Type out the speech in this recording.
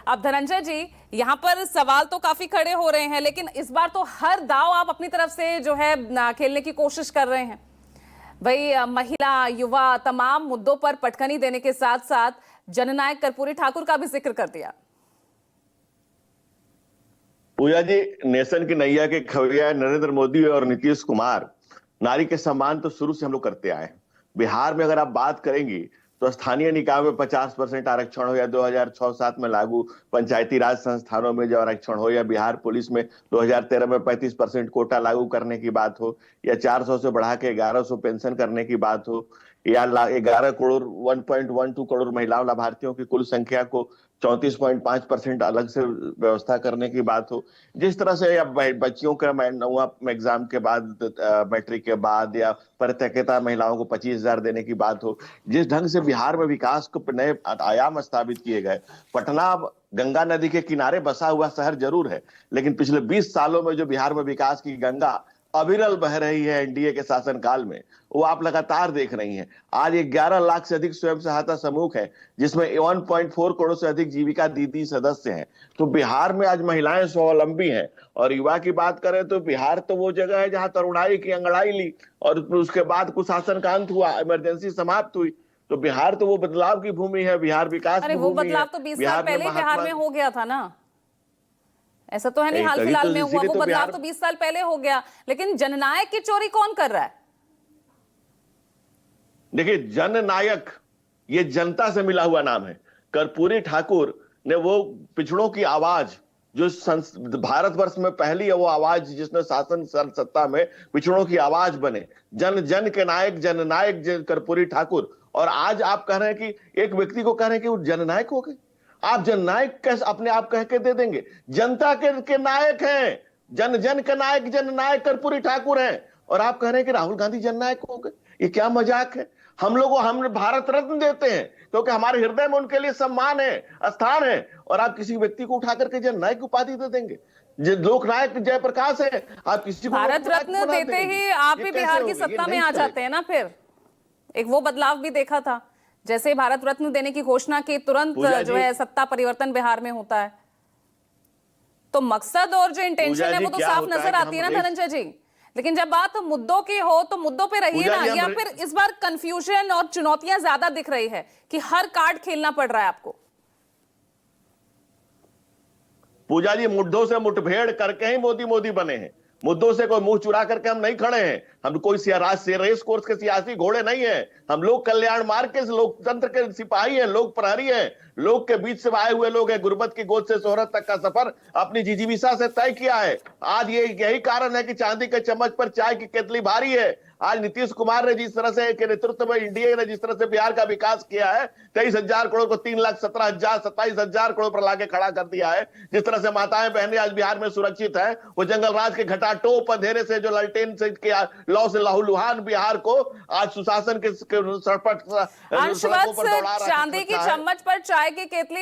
अब धनंजय जी, यहाँ पर सवाल तो काफी खड़े हो रहे हैं, लेकिन इस बार तो हर दाव आप अपनी तरफ से जो है खेलने की कोशिश कर रहे हैं। भाई महिला, युवा, तमाम मुद्दों पर पटखनी देने के साथ साथ जननायक कर्पूरी ठाकुर का भी जिक्र कर दिया। पूजा जी, नेशन की नैया के खवैया नरेंद्र मोदी और नीतीश कुमार नारी के सम्मान तो शुरू से हम लोग करते आए हैं। बिहार में अगर आप बात करेंगी तो स्थानीय निकाय में 50% आरक्षण हो, या 2006-07 में लागू पंचायती राज संस्थानों में जो आरक्षण हो, या बिहार पुलिस में 2013 में 35% कोटा लागू करने की बात हो, या 400 से बढ़ा के 1100 पेंशन करने की बात हो, या 11 करोड़ 1.12 करोड़ महिला लाभार्थियों की कुल संख्या को 34.5% अलग से व्यवस्था करने की बात हो। जिस तरह से अब बच्चियों का 9वां एग्जाम के बाद, मैट्रिक के बाद, या परित्यक्ता महिलाओं को 25,000 देने की बात हो, जिस ढंग से बिहार में विकास को नए आयाम स्थापित किए गए। पटना गंगा नदी के किनारे बसा हुआ शहर जरूर है, लेकिन पिछले 20 सालों में जो बिहार में विकास की गंगा अविरल बह रही है एनडीए के शासनकाल में, वो आप लगातार देख रही हैं। आज 11 लाख से अधिक स्वयं सहायता समूह है, जिसमें 1.4 करोड़ से अधिक जीविका दीदी सदस्य हैं। तो बिहार में आज महिलाएं स्वावलंबी हैं। और युवा की बात करें तो बिहार तो वो जगह है जहां तरुणाई की अंगड़ाई ली और उसके बाद कुशासन का अंत हुआ, इमरजेंसी समाप्त हुई। तो बिहार तो वो बदलाव की भूमि है, बिहार विकास की भूमि है। वो बदलाव तो 20 साल पहले बिहार में हो गया था ना, ऐसा तो है नहीं हाल फिलहाल में हुआ। वो बदलाव तो 20 साल पहले हो गया, लेकिन जननायक की चोरी कौन कर रहा है? देखिए, जननायक ये जनता से मिला हुआ नाम है। कर्पूरी ठाकुर ने वो पिछड़ों की आवाज, जो भारतवर्ष में पहली है वो आवाज जिसने शासन सत्ता में पिछड़ों की आवाज बने, जन जन के नायक, जननायक कर्पूरी ठाकुर। और आज आप कह रहे हैं कि एक व्यक्ति को कह रहे हैं कि वो जननायक हो गए। आप जननायक कैसे अपने आप कह के दे देंगे? जनता के नायक हैं, जन जन के नायक, जननायक कर्पूरी ठाकुर हैं। और आप कह रहे हैं कि राहुल गांधी जननायक हो गए? ये क्या मजाक है? हम भारत रत्न देते हैं क्योंकि हमारे हृदय में उनके लिए सम्मान है, स्थान है। और आप किसी व्यक्ति को उठा करके जननायक उपाधि दे देंगे? लोकनायक जयप्रकाश है, आप किसी को भारत रत्न देते ही आप ही बिहार की सत्ता में आ जाते हैं ना। फिर एक वो बदलाव भी देखा था, जैसे भारत रत्न देने की घोषणा की तुरंत जो है सत्ता परिवर्तन बिहार में होता है। तो मकसद और जो इंटेंशन है वो तो साफ नजर आती है ना धनंजय जी। लेकिन जब बात मुद्दों की हो तो मुद्दों पे रहिए ना, या फिर इस बार कंफ्यूजन और चुनौतियां ज्यादा दिख रही है कि हर कार्ड खेलना पड़ रहा है आपको? पूजा जी, मुद्दों से मुठभेड़ करके ही मोदी मोदी बने हैं। मुद्दों से कोई मुंह चुरा करके हम नहीं खड़े हैं। हम कोई रेस कोर्स के सियासी घोड़े नहीं है। हम लोग कल्याण मार्ग के लोकतंत्र के सिपाही हैं, लोक प्रहरी हैं, लोग के बीच से आए हुए लोग हैं। गुर्बत की गोद से शोहरत तक का सफर अपनी जिजीविका से तय किया है। आज यही कारण है कि चांदी के चम्मच पर चाय की केतली भारी है। आज नीतीश कुमार ने जिस तरह से के नेतृत्व में एनडीए ने जिस तरह से बिहार का विकास किया है, 23,000 करोड़ को 3,17,000 27,000 करोड़ पर लाके खड़ा कर दिया है। जिस तरह से माताएं बहनें आज बिहार में सुरक्षित है, वो जंगल राज के घटाटोप अंधेरे से जो ललटेन से लौ से लहूलुहान बिहार को आज सुशासन के सड़पट चांदी की चम्मच पर चाय की केतली